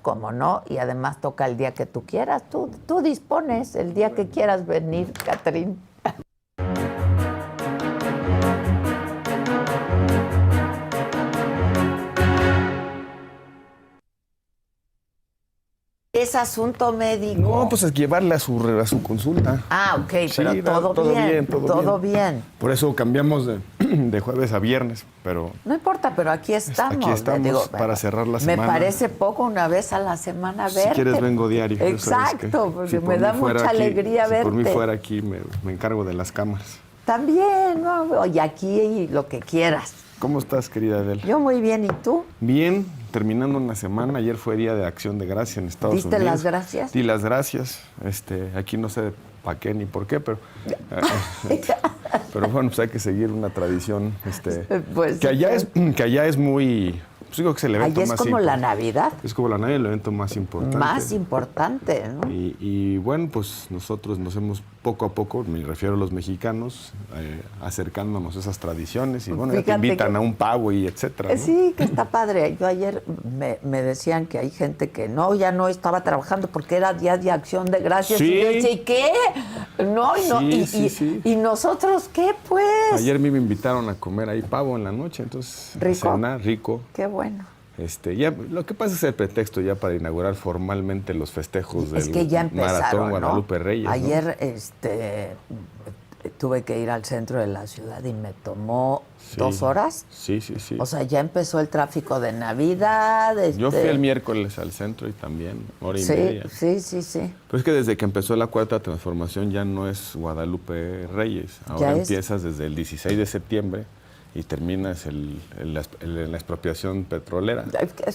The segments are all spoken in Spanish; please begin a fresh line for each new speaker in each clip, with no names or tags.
como no, y además toca el día que tú quieras. Tú dispones el día que quieras venir, Catherine. ¿Es asunto médico?
No, pues es llevarle a su consulta.
Ah, ok,
Sí,
pero todo bien.
Todo bien. Por eso cambiamos de jueves a viernes, pero...
No importa, pero aquí estamos.
Aquí estamos para cerrar la semana.
Me parece poco una vez a la semana verte.
Si quieres vengo diario.
Exacto, porque me da mucha alegría verte.
Si por mí fuera aquí, me encargo de las cámaras.
También, ¿no? Y aquí lo que quieras.
¿Cómo estás, querida Adela?
Yo muy bien, ¿y tú?
Bien, terminando una semana. Ayer fue Día de Acción de Gracias en Estados Unidos.
¿Diste las gracias?
Di las gracias. Aquí no sé para qué ni por qué, pero bueno, pues hay que seguir una tradición
pues,
que allá es muy... Pues digo que es el evento
allá es
más
como la Navidad.
Es como la Navidad, el evento más importante.
Más importante, ¿no?
Y bueno, pues nosotros nos hemos poco a poco, me refiero a los mexicanos, acercándonos a esas tradiciones y bueno, ya te invitan a un pavo y etcétera, ¿no?
Sí, que está padre. Yo ayer me decían que hay gente que ya no estaba trabajando porque era Día de Acción de Gracias.
Sí.
Y yo decía, ¿qué? No,
Sí.
¿Y nosotros qué, pues?
Ayer me invitaron a comer ahí pavo en la noche, entonces
rico.
A cenar rico.
Qué bueno.
Ya, lo que pasa es el pretexto ya para inaugurar formalmente los festejos del
que ya empezaron,
Maratón Guadalupe Reyes.
Ayer tuve que ir al centro de la ciudad y me tomó 2 horas.
Sí.
O sea, ya empezó el tráfico de Navidad.
Yo fui el miércoles al centro y también, hora y media.
Sí.
Pero es que desde que empezó la Cuarta Transformación ya no es Guadalupe Reyes. Ahora empiezas desde el 16 de septiembre y terminas en la expropiación petrolera.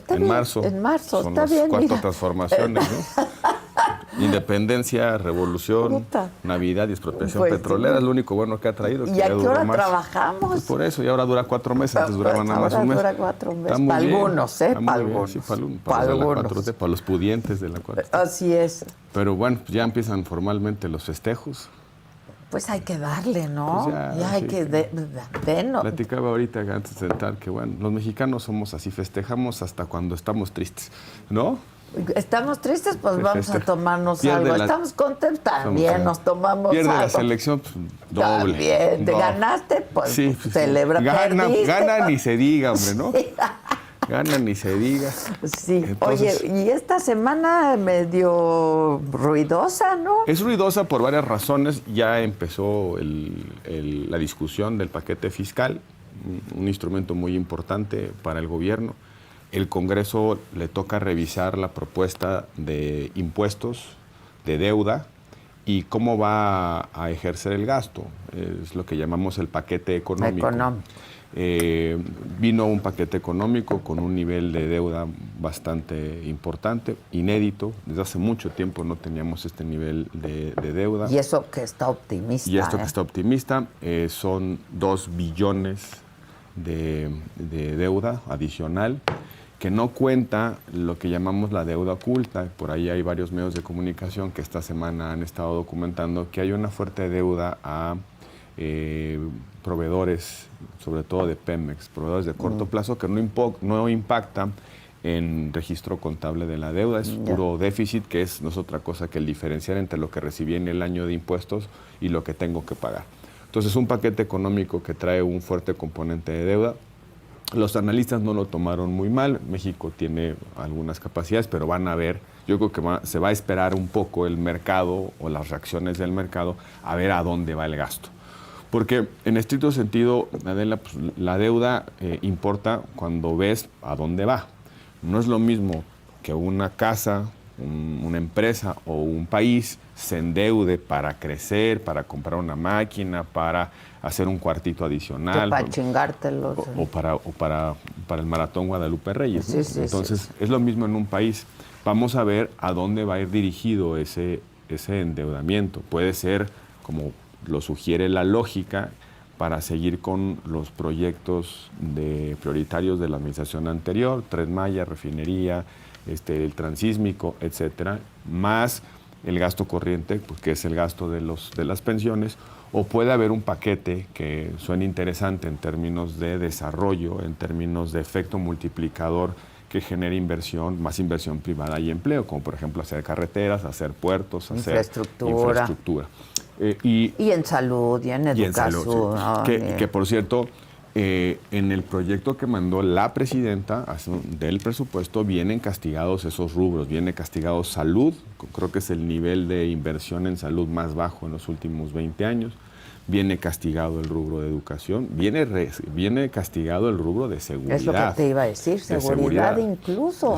En marzo. Son
está
las
bien.
4 transformaciones, ¿no? Independencia, revolución, Navidad y expropiación petrolera. Es lo único bueno que ha traído.
¿Y a qué hora trabajamos?
Pues por eso, y ahora dura 4 meses, antes duraba nada más un mes.
Ahora dura 4 meses. Para algunos,
para algunos. Sí, para los pudientes de la 4T.
Así es.
Pero bueno, ya empiezan formalmente los festejos.
Pues hay que darle, ¿no?
Pues
ya hay que denos.
Platicaba ahorita antes de entrar que, bueno, los mexicanos somos así, festejamos hasta cuando estamos tristes, ¿no?
Estamos tristes, pues vamos a tomarnos algo. Estamos contentos, también nos tomamos
pierde
algo.
la selección, pues, doble.
También, ¿te ganaste? Pues celebra.
Gana ni se diga, hombre, ¿no? Sí. Gana ni se diga.
Sí. Entonces, oye, y esta semana medio ruidosa, ¿no?
Es ruidosa por varias razones. Ya empezó la discusión del paquete fiscal, un instrumento muy importante para el gobierno. El Congreso le toca revisar la propuesta de impuestos, de deuda y cómo va a ejercer el gasto. Es lo que llamamos el paquete económico. Vino un paquete económico con un nivel de deuda bastante importante, inédito. Desde hace mucho tiempo no teníamos este nivel de deuda.
Y eso que está optimista.
Que está optimista. Son 2 billones de deuda adicional, que no cuenta lo que llamamos la deuda oculta. Por ahí hay varios medios de comunicación que esta semana han estado documentando que hay una fuerte deuda a proveedores, sobre todo de Pemex, proveedores de corto plazo, que no impactan en registro contable de la deuda. Es puro déficit, que no es otra cosa que el diferencial entre lo que recibí en el año de impuestos y lo que tengo que pagar. Entonces, un paquete económico que trae un fuerte componente de deuda. Los analistas no lo tomaron muy mal. México tiene algunas capacidades, pero van a ver, yo creo que se va a esperar un poco el mercado o las reacciones del mercado a ver a dónde va el gasto. Porque en estricto sentido, Adela, pues, la deuda importa cuando ves a dónde va. No es lo mismo que una casa, una empresa o un país se endeude para crecer, para comprar una máquina, para hacer un cuartito adicional.
Para chingártelos.
O para el Maratón Guadalupe Reyes, ¿no?
Sí,
entonces, es lo mismo en un país. Vamos a ver a dónde va a ir dirigido ese endeudamiento. Puede ser, como lo sugiere la lógica, para seguir con los proyectos prioritarios de la administración anterior, Tren Maya, refinería, el transísmico, etcétera, más el gasto corriente, pues, que es el gasto de las pensiones, o puede haber un paquete que suene interesante en términos de desarrollo, en términos de efecto multiplicador que genere inversión, más inversión privada y empleo, como por ejemplo hacer carreteras, hacer puertos, hacer infraestructura.
Y en salud, y en educación.
Salud, sí. Que por cierto, en el proyecto que mandó la presidenta del presupuesto vienen castigados esos rubros, viene castigado salud, creo que es el nivel de inversión en salud más bajo en los últimos 20 años, viene castigado el rubro de educación, viene castigado el rubro de seguridad.
Es lo que te iba a decir, seguridad incluso.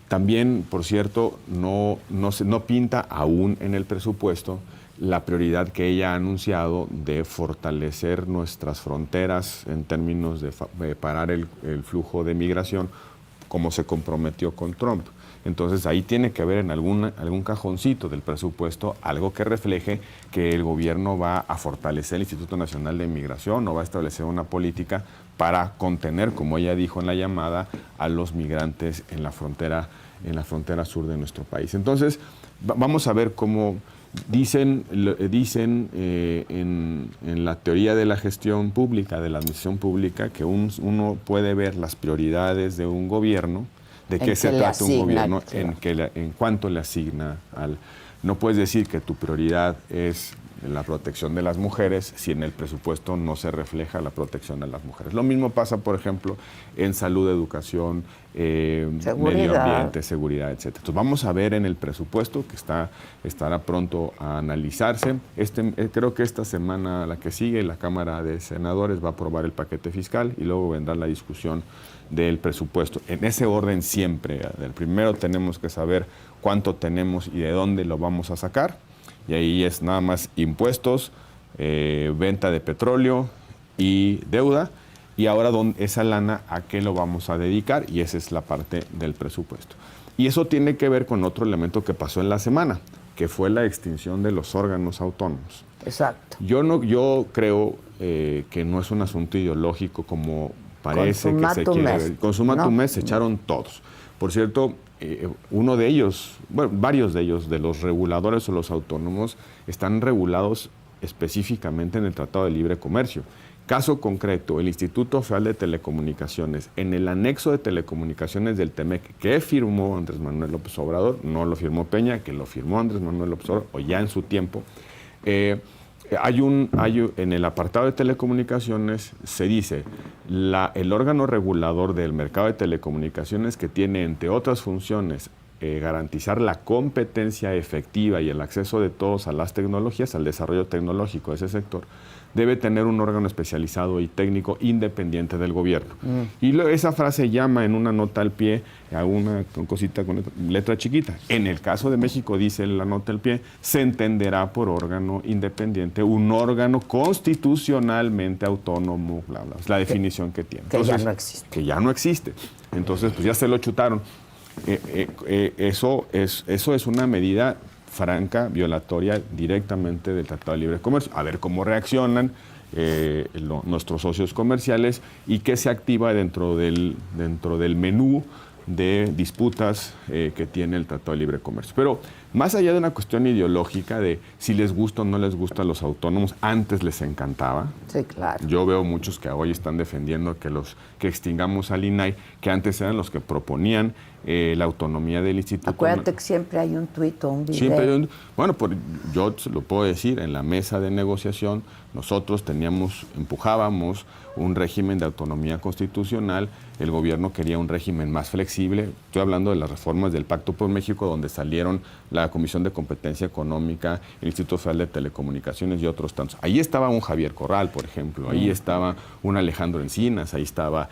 También, por cierto, no pinta aún en el presupuesto la prioridad que ella ha anunciado de fortalecer nuestras fronteras en términos de parar el flujo de migración, como se comprometió con Trump. Entonces ahí tiene que haber en algún cajoncito del presupuesto algo que refleje que el gobierno va a fortalecer el Instituto Nacional de Migración o va a establecer una política para contener, como ella dijo en la llamada, a los migrantes en la frontera sur de nuestro país. Entonces vamos a ver cómo dicen en la teoría de la gestión pública, de la administración pública, que uno puede ver las prioridades de un gobierno, de qué se trata un gobierno, en cuánto le asigna al... No puedes decir que tu prioridad es la protección de las mujeres si en el presupuesto no se refleja la protección de las mujeres. Lo mismo pasa, por ejemplo, en salud, educación, medio ambiente, seguridad, etc. Entonces vamos a ver en el presupuesto, que estará pronto a analizarse. Creo que esta semana, la que sigue, la Cámara de Senadores va a aprobar el paquete fiscal y luego vendrá la discusión del presupuesto. En ese orden siempre. Primero tenemos que saber cuánto tenemos y de dónde lo vamos a sacar. Y ahí es nada más impuestos, venta de petróleo y deuda. Y ahora esa lana, ¿a qué lo vamos a dedicar? Y esa es la parte del presupuesto. Y eso tiene que ver con otro elemento que pasó en la semana, que fue la extinción de los órganos autónomos.
Exacto.
Yo creo que no es un asunto ideológico como parece que se quiere. Consuma tu mes, se echaron todos. Por cierto, uno de ellos, bueno, varios de ellos, de los reguladores o los autónomos, están regulados específicamente en el Tratado de Libre Comercio. Caso concreto, el Instituto Federal de Telecomunicaciones, en el anexo de telecomunicaciones del TEMEC, que firmó Andrés Manuel López Obrador, no lo firmó Peña, que lo firmó Andrés Manuel López Obrador, o ya en su tiempo, en el apartado de telecomunicaciones se dice el órgano regulador del mercado de telecomunicaciones, que tiene, entre otras funciones, garantizar la competencia efectiva y el acceso de todos a las tecnologías, al desarrollo tecnológico de ese sector, debe tener un órgano especializado y técnico independiente del gobierno. Y esa frase llama en una nota al pie a una cosita con letra chiquita. En el caso de México, dice la nota al pie, se entenderá por órgano independiente un órgano constitucionalmente autónomo, bla, bla. Es la definición que tiene.
Entonces, ya no existe.
Que ya no existe. Entonces, pues ya se lo chutaron. Eso es una medida franca, violatoria directamente del Tratado de Libre Comercio. A ver cómo reaccionan nuestros socios comerciales y qué se activa dentro del menú de disputas que tiene el Tratado de Libre Comercio. Pero más allá de una cuestión ideológica de si les gusta o no les gusta a los autónomos, antes les encantaba.
Sí, claro.
Yo veo muchos que hoy están defendiendo que extingamos al INAI, que antes eran los que proponían la autonomía del instituto.
Acuérdate que siempre hay un tuit o un video.
Siempre hay bueno, yo lo puedo decir, en la mesa de negociación nosotros empujábamos un régimen de autonomía constitucional, el gobierno quería un régimen más flexible. Estoy hablando de las reformas del Pacto por México, donde salieron la Comisión de Competencia Económica, el Instituto Federal de Telecomunicaciones y otros tantos. Ahí estaba un Javier Corral, por ejemplo, ahí estaba un Alejandro Encinas, ahí estaba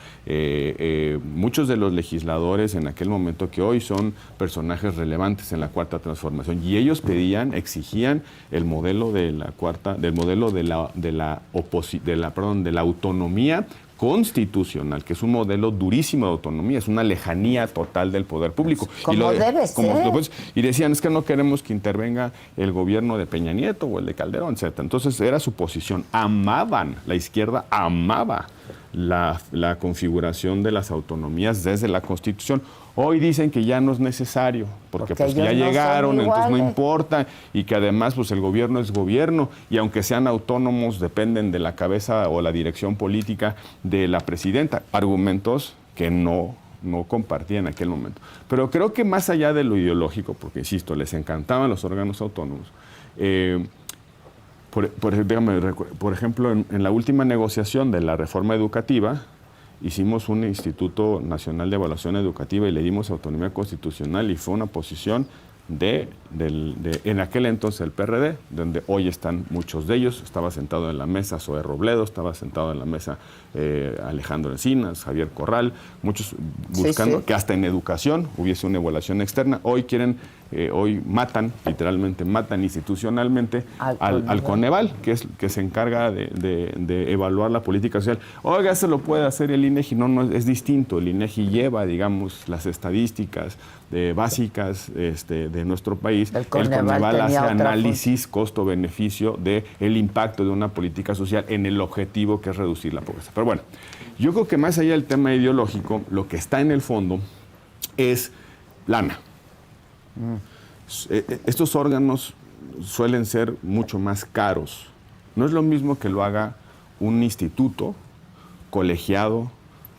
muchos de los legisladores en aquel momento que hoy son personajes relevantes en la Cuarta Transformación, y ellos exigían el modelo de la autonomía constitucional, que es un modelo durísimo de autonomía, es una lejanía total del poder público.
Como debe ser.
Y decían, es que no queremos que intervenga el gobierno de Peña Nieto o el de Calderón, etc. Entonces era su posición. La izquierda amaba la configuración de las autonomías desde la Constitución. Hoy dicen que ya no es necesario, porque pues ya llegaron, entonces no importa, y que además pues el gobierno es gobierno, y aunque sean autónomos, dependen de la cabeza o la dirección política de la presidenta. Argumentos que no compartía en aquel momento. Pero creo que más allá de lo ideológico, porque insisto, les encantaban los órganos autónomos, por ejemplo, en la última negociación de la reforma educativa, hicimos un Instituto Nacional de Evaluación Educativa y le dimos autonomía constitucional y fue una posición en aquel entonces el PRD, donde hoy están muchos de ellos. Estaba sentado en la mesa Zoé Robledo, estaba sentado en la mesa Alejandro Encinas, Javier Corral, muchos buscando que hasta en educación hubiese una evaluación externa. Hoy hoy literalmente matan institucionalmente al Coneval, que se encarga de evaluar la política social. Oiga, eso lo puede hacer el INEGI. No, es distinto. El INEGI lleva, digamos, las estadísticas básicas de nuestro país. El Coneval hace análisis costo-beneficio del impacto de una política social en el objetivo que es reducir la pobreza. Pero bueno, yo creo que más allá del tema ideológico, lo que está en el fondo es lana. Estos órganos suelen ser mucho más caros. No es lo mismo que lo haga un instituto colegiado,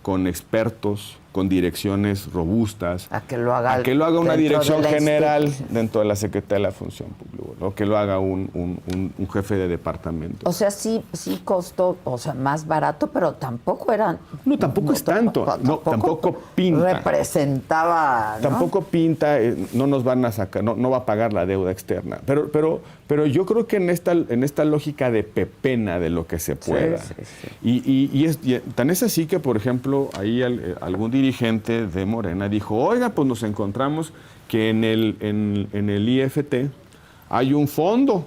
con expertos, con direcciones robustas,
a que lo haga
una dirección general dentro de la Secretaría de la Función Pública, o que lo haga un jefe de departamento.
O sea, sí costó, más barato, pero tampoco eran...
No, tampoco es tanto. Tampoco pinta.
Representaba, ¿no?
Tampoco pinta, no nos van a sacar, no va a pagar la deuda externa. Pero yo creo que en esta lógica de pepena de lo que se pueda. Y tan es así que, por ejemplo, ahí algún dirigente de Morena dijo, oiga, pues nos encontramos que en el IFT hay un fondo,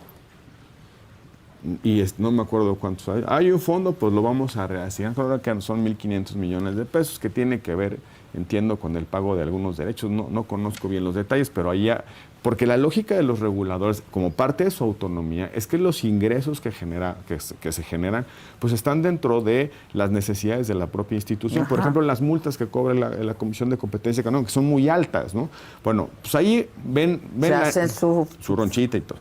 y no me acuerdo cuántos hay un fondo, pues lo vamos a reasignar, ahora que son 1.500 millones de pesos, que tiene que ver, entiendo, con el pago de algunos derechos. No conozco bien los detalles, pero allá, porque la lógica de los reguladores, como parte de su autonomía, es que los ingresos que se generan, pues están dentro de las necesidades de la propia institución. Ajá. Por ejemplo, las multas que cobra la Comisión de Competencia Económica, que son muy altas, ¿no? Bueno, pues ahí ven
hacen su
ronchita y todo.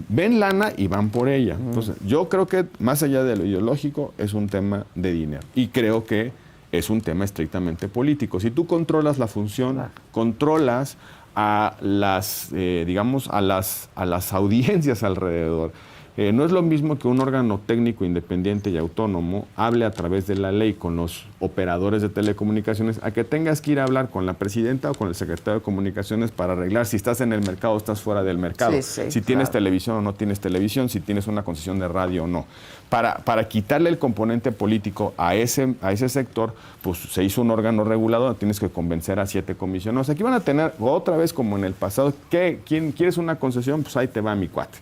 Ven lana y van por ella. Entonces, yo creo que más allá de lo ideológico, es un tema de dinero. Y creo que es un tema estrictamente político. Si tú controlas la función, controlas a las, a las audiencias alrededor. No es lo mismo que un órgano técnico independiente y autónomo hable a través de la ley con los operadores de telecomunicaciones, a que tengas que ir a hablar con la presidenta o con el secretario de Comunicaciones para arreglar si estás en el mercado o estás fuera del mercado, si tienes televisión o no tienes televisión, si tienes una concesión de radio o no. Para quitarle el componente político a ese sector, pues se hizo un órgano regulador, tienes que convencer a 7 comisionados. Aquí van a tener otra vez como en el pasado, ¿quién quieres una concesión? Pues ahí te va mi cuate,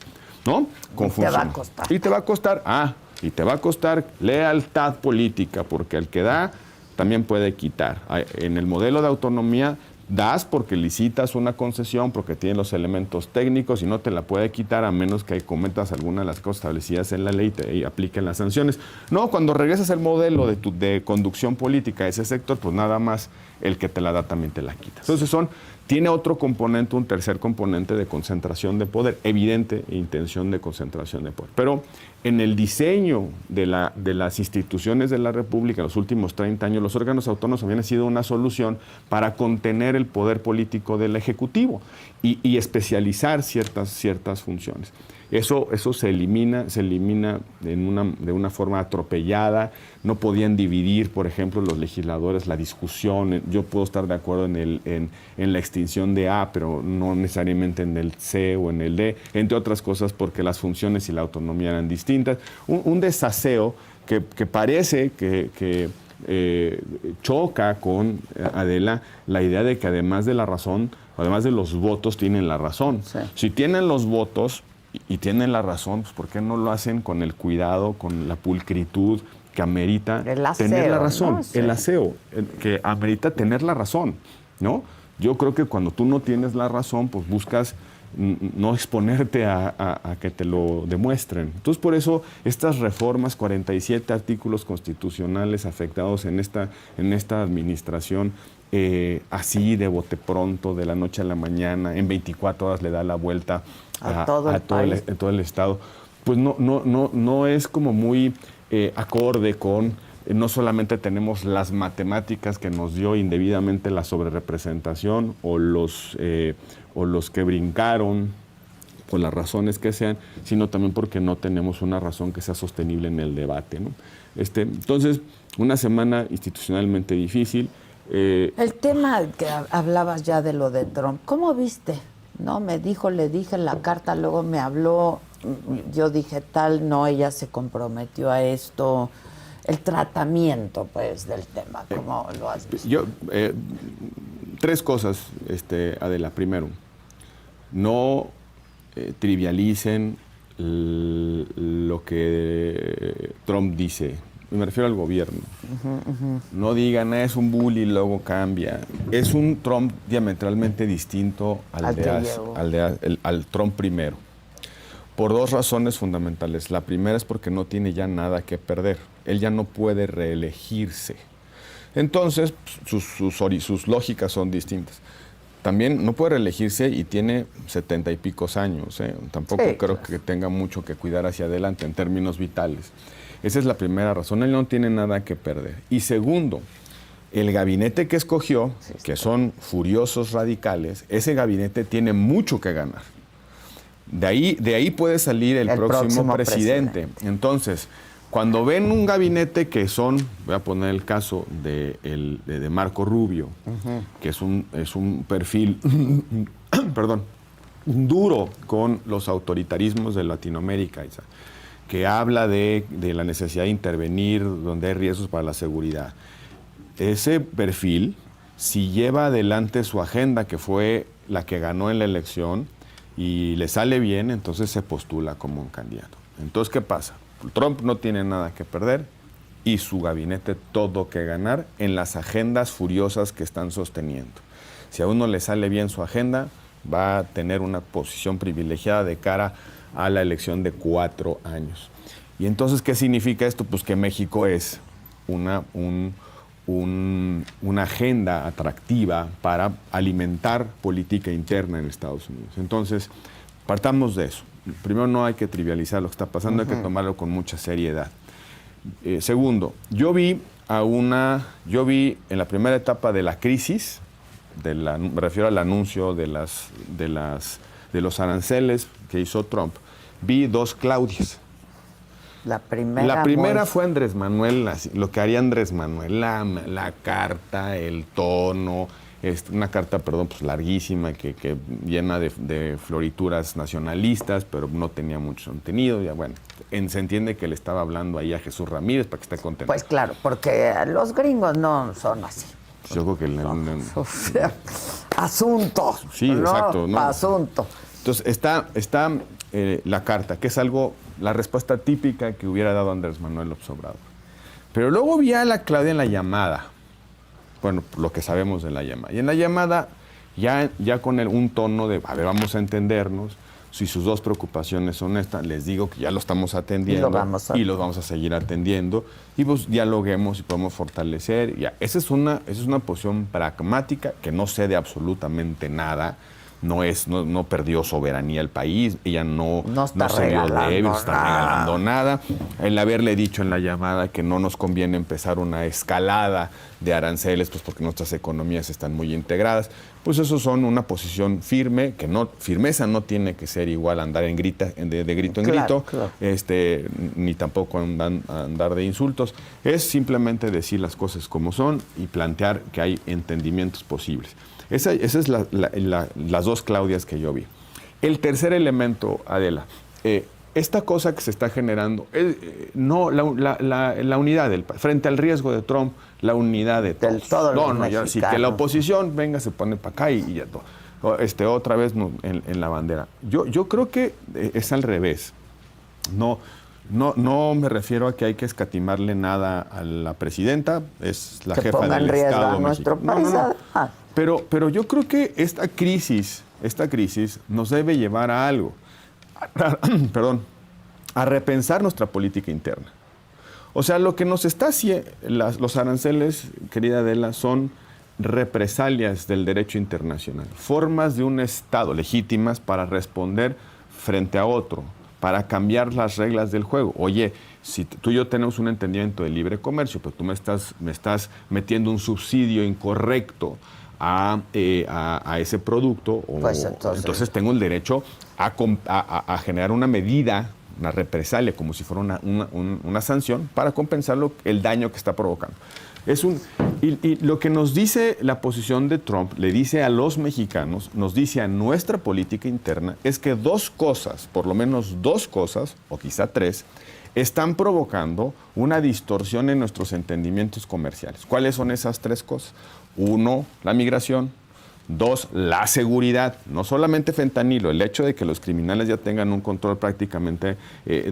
¿no?
Te va a costar.
Y te va a costar lealtad política, porque el que da también puede quitar. En el modelo de autonomía das porque licitas una concesión, porque tiene los elementos técnicos y no te la puede quitar a menos que cometas alguna de las cosas establecidas en la ley y apliquen las sanciones. No, cuando regresas al modelo de conducción política de ese sector, pues nada más el que te la da también te la quita. Entonces tiene otro componente, un tercer componente de concentración de poder, evidente intención de concentración de poder. Pero en el diseño de las instituciones de la República en los últimos 30 años, los órganos autónomos habían sido una solución para contener el poder político del Ejecutivo y especializar ciertas funciones. Eso se elimina de una forma atropellada. No podían dividir, por ejemplo, los legisladores la discusión. Yo puedo estar de acuerdo en la extinción de A, pero no necesariamente en el C o en el D, entre otras cosas porque las funciones y la autonomía eran distintas. Un desaseo que parece que choca con, Adela, la idea de que además de la razón, además de los votos, tienen la razón. Sí. Si tienen los votos y tienen la razón, pues ¿por qué no lo hacen con el cuidado, con la pulcritud que amerita tener la razón? ¿No? Sí. El aseo, que amerita tener la razón, ¿no? Yo creo que cuando tú no tienes la razón, pues buscas no exponerte a que te lo demuestren. Entonces, por eso, estas reformas, 47 artículos constitucionales afectados en esta administración, así de bote pronto, de la noche a la mañana, en 24 horas le da la vuelta a todo el Estado, pues no es como muy acorde con no solamente tenemos las matemáticas que nos dio indebidamente la sobrerepresentación o los que brincaron por las razones que sean, sino también porque no tenemos una razón que sea sostenible en el debate, ¿no? Entonces, una semana institucionalmente difícil.
El tema que hablabas ya de lo de Trump, ¿cómo viste? ¿No? Le dije en la carta, luego me habló, yo dije tal, no, ella se comprometió a esto, el tratamiento, pues, del tema, ¿cómo lo has visto?
Tres cosas, Adela. Primero, no trivialicen lo que Trump dice. Me refiero al gobierno. No digan, es un bully y luego cambia. Es un Trump diametralmente distinto al Trump primero. Por dos razones fundamentales. La primera es porque no tiene ya nada que perder. Él ya no puede reelegirse. Entonces, sus lógicas son distintas. También no puede reelegirse y tiene 70 y picos años. Tampoco creo que tenga mucho que cuidar hacia adelante en términos vitales. Esa es la primera razón. Él no tiene nada que perder. Y segundo, el gabinete que escogió, que son furiosos radicales, ese gabinete tiene mucho que ganar. De ahí puede salir el próximo presidente. Entonces, cuando ven un gabinete que son, voy a poner el caso de Marco Rubio, que es un perfil, perdón, duro con los autoritarismos de Latinoamérica, que habla de la necesidad de intervenir donde hay riesgos para la seguridad. Ese perfil, si lleva adelante su agenda, que fue la que ganó en la elección, y le sale bien, entonces se postula como un candidato. Entonces, ¿qué pasa? Trump no tiene nada que perder y su gabinete todo que ganar en las agendas furiosas que están sosteniendo. Si a uno le sale bien su agenda, va a tener una posición privilegiada de cara a la elección de 4 años. Y entonces, ¿qué significa esto? Pues que México es una agenda atractiva para alimentar política interna en Estados Unidos. Entonces, partamos de eso. Primero, no hay que trivializar lo que está pasando, hay que tomarlo con mucha seriedad. Segundo, yo vi en la primera etapa de la crisis, me refiero al anuncio de los aranceles que hizo Trump, vi 2 Claudias.
La primera
fue Andrés Manuel, lo que haría Andrés Manuel, la carta, el tono, una carta, pues larguísima, que llena de florituras nacionalistas, pero no tenía mucho contenido. Ya, bueno, se entiende que le estaba hablando ahí a Jesús Ramírez para que esté contento.
Pues claro, porque los gringos no son así.
Yo creo que
asunto.
Sí,
¿no?
Exacto. ¿No?
Asunto.
Entonces, está la carta, que es la respuesta típica que hubiera dado Andrés Manuel López Obrador. Pero luego vi a la Claudia en la llamada. Bueno, lo que sabemos de la llamada. Y en la llamada, ya con un tono de, a ver, vamos a entendernos, si sus 2 preocupaciones son estas, les digo que ya lo estamos atendiendo y los vamos a seguir atendiendo, y pues dialoguemos y podemos fortalecer. Ya. Esa es una posición pragmática que no cede absolutamente nada. No perdió soberanía el país, ella no se vio débil, no está regalando nada. El haberle dicho en la llamada que no nos conviene empezar una escalada de aranceles, pues porque nuestras economías están muy integradas, pues eso son una posición firme, firmeza no tiene que ser igual andar de grito en grito, claro. Ni tampoco andar de insultos, es simplemente decir las cosas como son y plantear que hay entendimientos posibles. Esa es las 2 Claudias que yo vi. El tercer elemento, Adela, esta cosa que se está generando, la unidad frente al riesgo de Trump, la unidad de todos. Que la oposición venga, se pone para acá y ya todo. Otra vez en la bandera. Yo creo que es al revés. No me refiero a que hay que escatimarle nada a la presidenta, es la jefa del Estado mexicano. Pero yo creo que esta crisis nos debe llevar a algo, a repensar nuestra política interna. O sea, lo que nos está haciendo los aranceles, querida Adela, son represalias del derecho internacional, formas de un Estado legítimas para responder frente a otro, para cambiar las reglas del juego. Oye, si tú y yo tenemos un entendimiento de libre comercio, pero tú me estás metiendo un subsidio incorrecto a ese producto,
Pues
entonces tengo el derecho a generar una medida, una represalia, como si fuera una sanción, para compensar el daño que está provocando. Y lo que nos dice la posición de Trump, le dice a los mexicanos, nos dice a nuestra política interna, es que dos cosas, por lo menos dos cosas, o quizá tres, están provocando una distorsión en nuestros entendimientos comerciales. ¿Cuáles son esas tres cosas? Uno, la migración. Dos, la seguridad. No solamente fentanilo, el hecho de que los criminales ya tengan un control prácticamente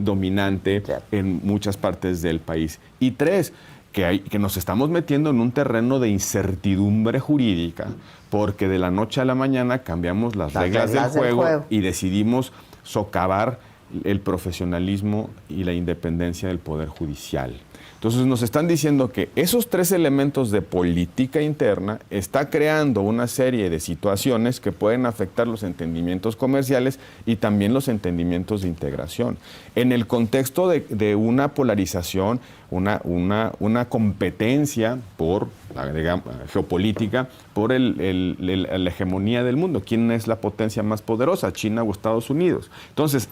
dominante en muchas partes del país. Y tres, que nos estamos metiendo en un terreno de incertidumbre jurídica, porque de la noche a la mañana cambiamos las reglas del juego y decidimos socavar el profesionalismo y la independencia del Poder Judicial. Entonces nos están diciendo que esos tres elementos de política interna está creando una serie de situaciones que pueden afectar los entendimientos comerciales y también los entendimientos de integración. En el contexto de una polarización, una competencia por, digamos, geopolítica, por la hegemonía del mundo. ¿Quién es la potencia más poderosa? ¿China o Estados Unidos? Entonces,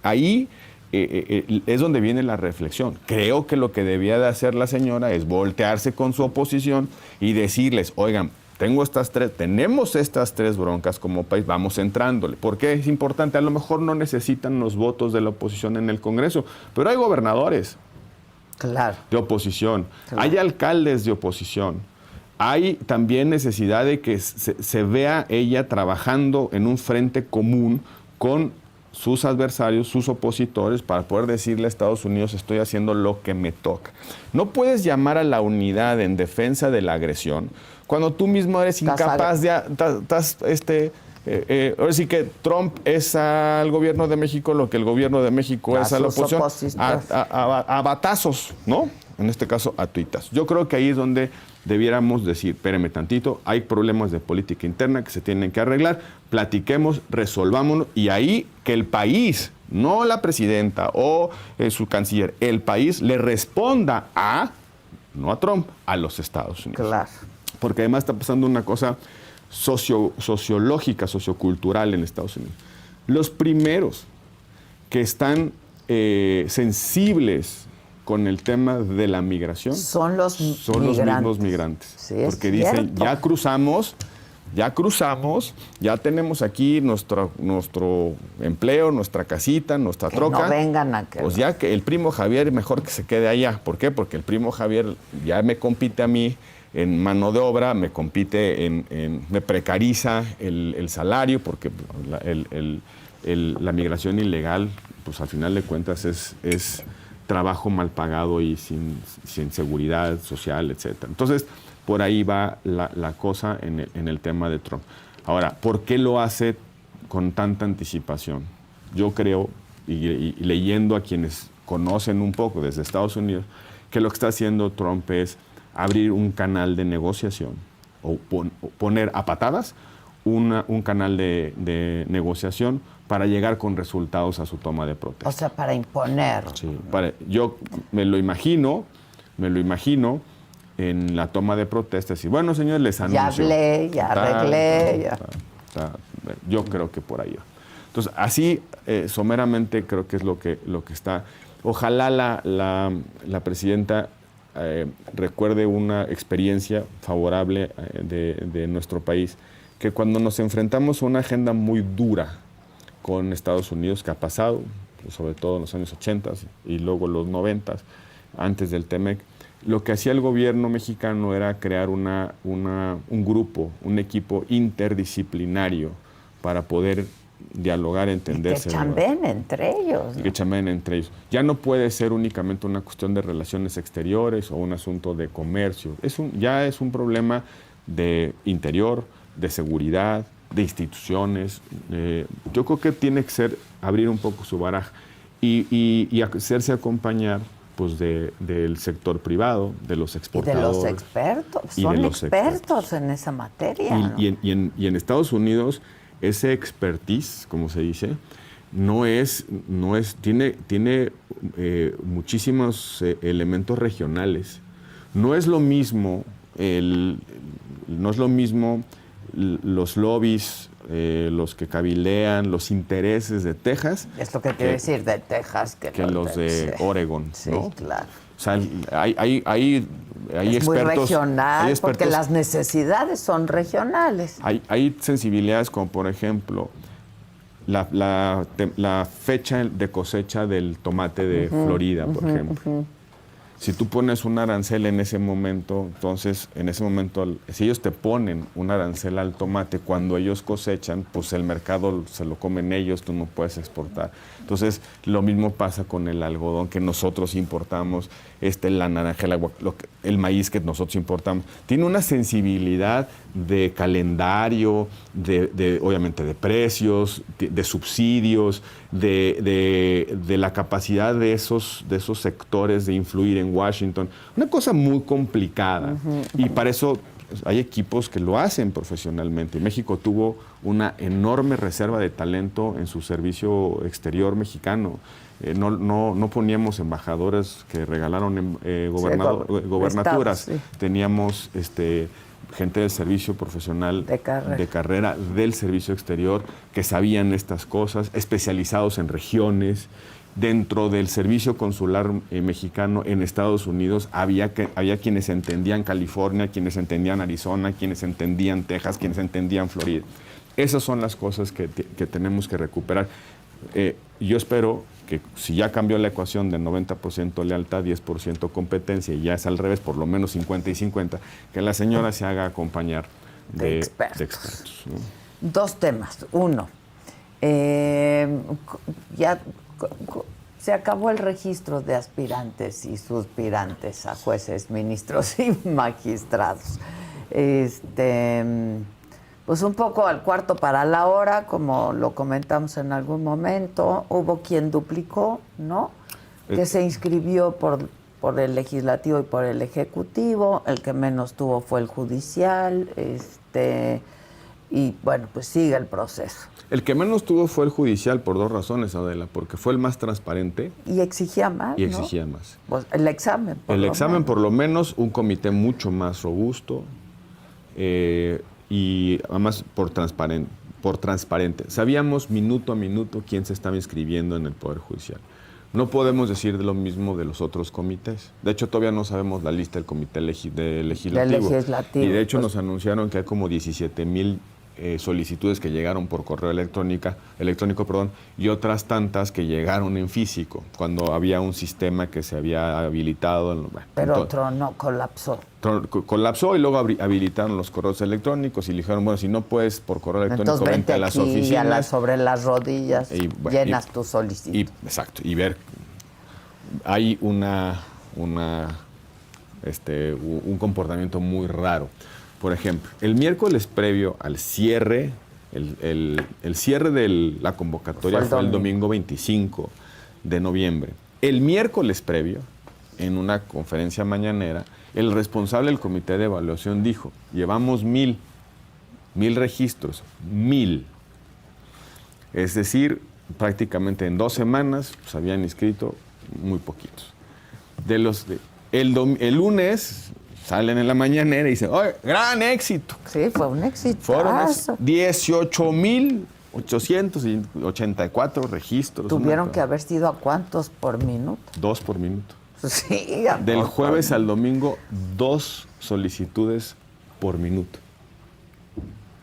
ahí es donde viene la reflexión. Creo que lo que debía de hacer la señora es voltearse con su oposición y decirles, oigan, tenemos estas tres broncas como país, vamos entrándole. ¿Por qué es importante? A lo mejor no necesitan los votos de la oposición en el Congreso, pero hay gobernadores de oposición, hay alcaldes de oposición. Hay también necesidad de que se vea ella trabajando en un frente común con sus adversarios, sus opositores, para poder decirle a Estados Unidos, estoy haciendo lo que me toca. No puedes llamar a la unidad en defensa de la agresión cuando tú mismo eres incapaz de... ahora sí que Trump es al gobierno de México lo que el gobierno de México es a la oposición, a batazos, ¿no? En este caso, a tuitas. Yo creo que ahí es donde debiéramos decir, espérame tantito, hay problemas de política interna que se tienen que arreglar, platiquemos, resolvámonos, y ahí que el país, no la presidenta o su canciller, el país le responda no a Trump, a los Estados Unidos.
Claro.
Porque además está pasando una cosa sociológica, sociocultural en Estados Unidos. Los primeros que están sensibles con el tema de la migración
son los
mismos migrantes.
Sí,
porque dicen, ya cruzamos, ya tenemos aquí nuestro empleo, nuestra casita, nuestra troca.
No vengan a que...
Pues ya que el primo Javier mejor que se quede allá. ¿Por qué? Porque el primo Javier ya me compite a mí en mano de obra, me compite me precariza el salario, porque la migración ilegal, pues al final de cuentas es trabajo mal pagado y sin seguridad social, etc. Entonces, por ahí va la cosa en el tema de Trump. Ahora, ¿por qué lo hace con tanta anticipación? Yo creo, y leyendo a quienes conocen un poco desde Estados Unidos, que lo que está haciendo Trump es abrir un canal de negociación o poner a patadas un canal de negociación para llegar con resultados a su toma de protesta.
O sea, para imponer.
Sí, yo me lo imagino en la toma de protestas y bueno, señores, les anuncio.
Ya hablé, ya arreglé.
Yo creo que por ahí va. Entonces, así someramente creo que es lo que está. Ojalá la presidenta recuerde una experiencia favorable de nuestro país, que cuando nos enfrentamos a una agenda muy dura con Estados Unidos, que ha pasado, sobre todo en los años 80 y luego los 90, antes del TEMEC, lo que hacía el gobierno mexicano era crear un grupo, un equipo interdisciplinario para poder dialogar, entenderse.
Y que chambeen entre ellos.
Y que chambeen entre ellos. Ya no puede ser únicamente una cuestión de relaciones exteriores o un asunto de comercio. Ya es un problema de interior, de seguridad, de instituciones. Yo creo que tiene que ser abrir un poco su baraja y hacerse acompañar pues del sector privado, de los exportadores.
Y de los expertos. Son expertos en esa materia.
Y en Estados Unidos, ese expertise, como se dice, tiene muchísimos elementos regionales. No es lo mismo los lobbies, los que cabilean, los intereses de Texas.
Es lo que quiere decir de Texas
que los de Oregon,
sí,
¿no?
Claro.
O sea, hay
es
expertos,
muy regional,
hay expertos,
porque las necesidades son regionales.
Hay sensibilidades como, por ejemplo, la fecha de cosecha del tomate de Florida, por ejemplo. Si tú pones un arancel en ese momento, entonces, si ellos te ponen un arancel al tomate cuando ellos cosechan, pues el mercado se lo comen ellos, tú no puedes exportar. Entonces, lo mismo pasa con el algodón que nosotros importamos, la naranja, el maíz que nosotros importamos. Tiene una sensibilidad de calendario, obviamente de precios, de subsidios, de la capacidad de esos sectores de influir en Washington. Una cosa muy complicada. Y para eso hay equipos que lo hacen profesionalmente. México tuvo una enorme reserva de talento en su servicio exterior mexicano. No poníamos embajadores que regalaron gobernaturas. Estados, sí. Teníamos gente del servicio profesional de carrera del servicio exterior que sabían estas cosas, especializados en regiones. Dentro del servicio consular mexicano en Estados Unidos había quienes entendían California, quienes entendían Arizona, quienes entendían Texas, quienes entendían Florida. Esas son las cosas que tenemos que recuperar. Yo espero que si ya cambió la ecuación de 90% lealtad, 10% competencia, y ya es al revés, por lo menos 50 y 50, que la señora se haga acompañar de expertos, ¿no?
Dos temas. Uno, ya se acabó el registro de aspirantes y suspirantes a jueces, ministros y magistrados. Pues un poco al cuarto para la hora, como lo comentamos en algún momento. Hubo quien duplicó, ¿no? Que se inscribió por el legislativo y por el ejecutivo. El que menos tuvo fue el judicial. Y bueno, pues sigue el proceso.
El que menos tuvo fue el judicial por dos razones, Adela, porque fue el más transparente.
Y exigía más,
Y exigía más.
Pues el examen,
por lo menos, un comité mucho más robusto y además por transparente. Sabíamos minuto a minuto quién se estaba inscribiendo en el Poder Judicial. No podemos decir lo mismo de los otros comités. De hecho, todavía no sabemos la lista del comité legislativo. Y de hecho nos anunciaron que hay como 17,000 solicitudes que llegaron por correo electrónico, y otras tantas que llegaron en físico, cuando había un sistema que se había habilitado.
Pero otro no, colapsó.
Colapsó y luego habilitaron los correos electrónicos y le dijeron, bueno, si no puedes por correo electrónico,
entonces,
vente a las oficinas.
Sobre las rodillas, llenas tu solicitud.
Exacto, y ver, hay un comportamiento muy raro. Por ejemplo, el miércoles previo al cierre, el cierre de la convocatoria fue el domingo 25 de noviembre. El miércoles previo, en una conferencia mañanera, el responsable del comité de evaluación dijo, llevamos 1,000 registros, 1,000. Es decir, prácticamente en 2 semanas se habían inscrito muy poquitos. El lunes salen en la mañanera y dicen, ¡oye, gran éxito!
Sí, fue un éxito.
Fueron 18,884 registros.
¿Tuvieron que haber sido a cuántos por minuto?
2 por minuto.
Sí.
Del jueves al domingo, 2 solicitudes por minuto.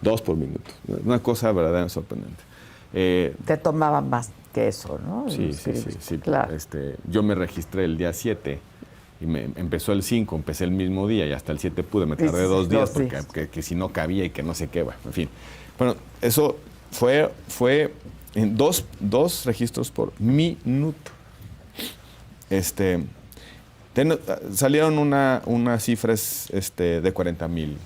2 por minuto. Una cosa verdaderamente sorprendente.
Te tomaba más que eso, ¿no?
Sí.
Claro.
Yo me registré el día 7 y empezó el 5, empecé el mismo día y hasta el 7 pude, me tardé 2 días porque si no cabía y que no sé qué, bueno, en fin. Bueno, eso fue en 2 registros por minuto. Salieron unas cifras de 40,000.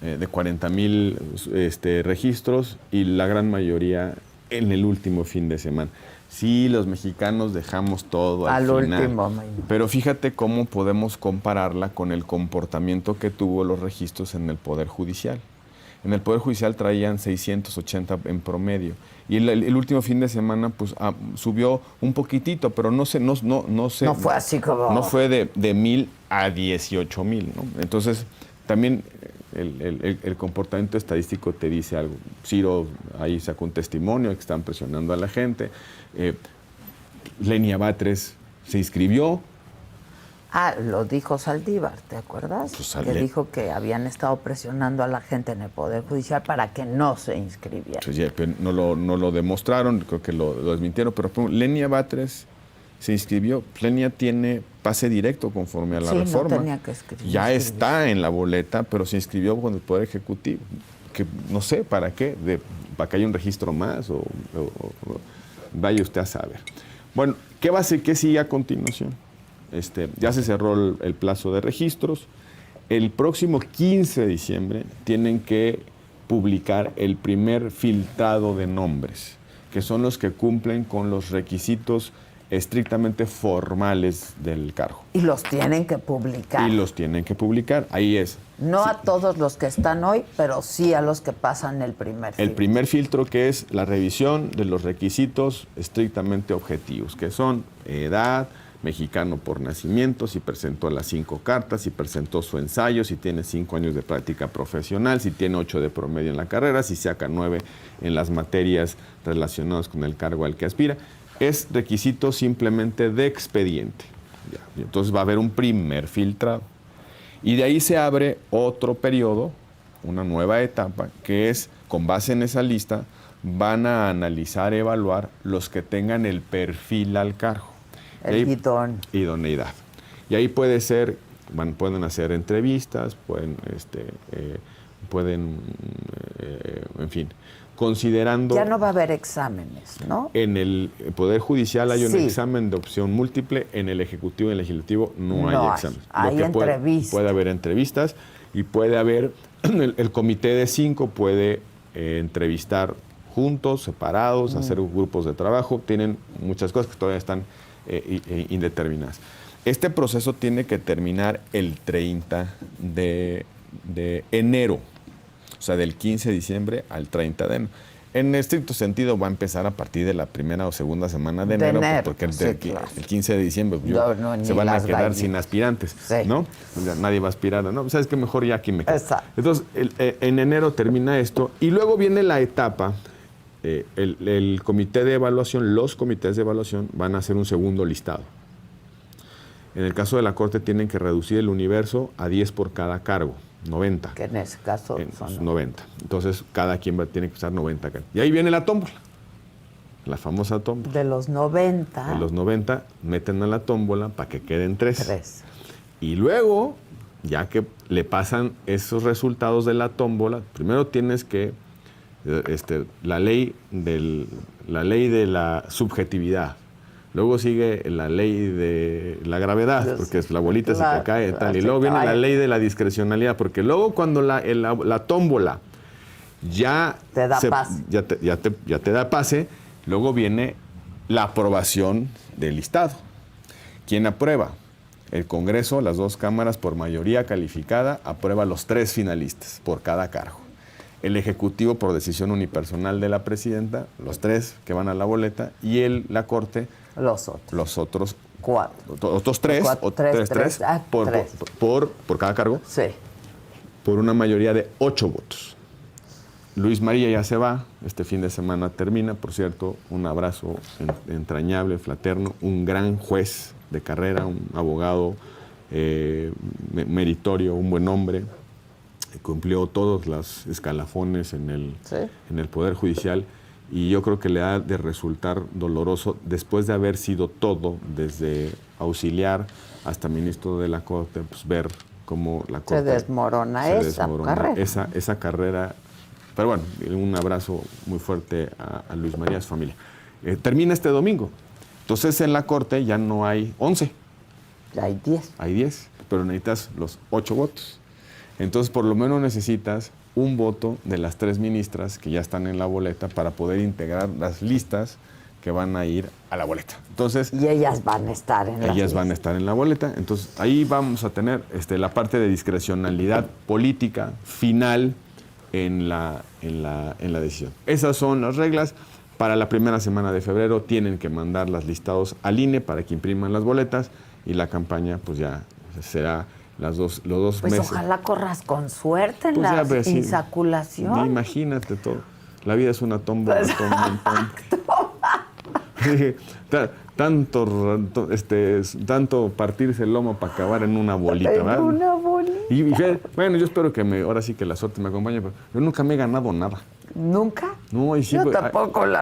De 40,000 registros y la gran mayoría en el último fin de semana. Sí, los mexicanos dejamos todo al final. Último. Pero fíjate cómo podemos compararla con el comportamiento que tuvo los registros en el Poder Judicial. En el Poder Judicial traían 680 en promedio. Y el último fin de semana pues subió un poquitito, pero no
fue así como...
No fue de 1,000 a 18,000, ¿no? Entonces, también el comportamiento estadístico te dice algo. Ciro ahí sacó un testimonio que están presionando a la gente. Lenia Batres se inscribió.
Lo dijo Saldívar, ¿te acuerdas?
Pues,
que dijo que habían estado presionando a la gente en el Poder Judicial para que no se inscribiera.
Pues ya, pero no lo demostraron, creo que lo desmintieron, pero Lenia Batres se inscribió. Lenia tiene pase directo conforme a la reforma.
No tenía que inscribir.
Ya está en la boleta, pero se inscribió con el Poder Ejecutivo. Que no sé para qué, para que haya un registro más o vaya usted a saber. Bueno, ¿qué sigue a continuación? Ya se cerró el plazo de registros. El próximo 15 de diciembre tienen que publicar el primer filtrado de nombres, que son los que cumplen con los requisitos estrictamente formales del cargo.
Y los tienen que publicar.
Ahí es.
No a todos los que están hoy, pero sí a los que pasan el primer filtro.
El primer filtro, que es la revisión de los requisitos estrictamente objetivos, que son edad, mexicano por nacimiento, si presentó las 5 cartas, si presentó su ensayo, si tiene 5 años de práctica profesional, si tiene 8 de promedio en la carrera, si saca 9 en las materias relacionadas con el cargo al que aspira. Es requisito simplemente de expediente. Ya. Entonces va a haber un primer filtrado. Y de ahí se abre otro periodo, una nueva etapa, que es, con base en esa lista, van a analizar, evaluar los que tengan el perfil al cargo. Idoneidad. Y ahí puede ser, pueden hacer entrevistas, en fin, considerando...
Ya no va a haber exámenes, ¿no?
En el Poder Judicial hay un examen de opción múltiple, en el Ejecutivo y el Legislativo no hay exámenes.
Hay entrevistas.
Puede haber entrevistas y puede haber, el comité de 5 puede entrevistar juntos, separados, hacer grupos de trabajo, tienen muchas cosas que todavía están indeterminadas. Este proceso tiene que terminar el 30 de enero, o sea, del 15 de diciembre al 30 de enero. En estricto sentido va a empezar a partir de la primera o segunda semana de enero, porque el 15 de diciembre se van a quedar sin aspirantes, ¿no? O sea, nadie va a aspirar, ¿no? ¿Sabes qué? Mejor ya aquí me quedo.
Exacto.
Entonces, en enero termina esto y luego viene la etapa. El comité de evaluación, los comités de evaluación van a hacer un segundo listado. En el caso de la Corte tienen que reducir el universo a 10 por cada cargo, 90.
Que en ese caso son
90. Entonces, cada quien tiene que usar 90. Y ahí viene la tómbola, la famosa tómbola.
De los 90.
De los 90 meten a la tómbola para que queden 3. Y luego, ya que le pasan esos resultados de la tómbola, primero tienes que la ley de la subjetividad. Luego sigue la ley de la gravedad, porque la bolita se te cae tal. Y luego viene la ley de la discrecionalidad, porque luego cuando la tómbola ya te da pase. Ya te da pase, luego viene la aprobación del listado. ¿Quién aprueba? El Congreso, las 2 cámaras por mayoría calificada, aprueba los 3 finalistas por cada cargo. El Ejecutivo, por decisión unipersonal de la Presidenta, los 3 que van a la boleta, y la Corte, los otros
4.
Otros 3, por cada cargo, por una mayoría de 8 votos. Luis María ya se va, este fin de semana termina, por cierto, un abrazo entrañable, fraterno, un gran juez de carrera, un abogado meritorio, un buen hombre. Cumplió todos los escalafones en el Poder Judicial, y yo creo que le ha de resultar doloroso, después de haber sido todo, desde auxiliar hasta ministro de la Corte, pues ver cómo la Corte
se desmorona
esa carrera. Pero bueno, un abrazo muy fuerte a Luis María y a su familia. Termina este domingo. Entonces en la Corte ya no hay 11.
Ya hay 10.
Hay 10, pero necesitas los 8 votos. Entonces, por lo menos necesitas un voto de las 3 ministras que ya están en la boleta para poder integrar las listas que van a ir a la boleta. Entonces,
y ellas van a estar en
la boleta. Entonces, ahí vamos a tener la parte de discrecionalidad política final en la decisión. Esas son las reglas. Para la primera semana de febrero tienen que mandar las listados al INE para que impriman las boletas y la campaña pues ya será los dos
pues
meses.
Ojalá corras con suerte en
Pues ya,
la
pues, sí.
insaculación.
Imagínate todo. La vida es una tómbola. Tanto partirse el lomo para acabar en una bolita, ¿verdad?
En una bolita.
Y bueno, yo espero que ahora sí que la suerte me acompañe, pero yo nunca me he ganado nada.
¿Nunca?
No, y sí,
Yo tampoco, la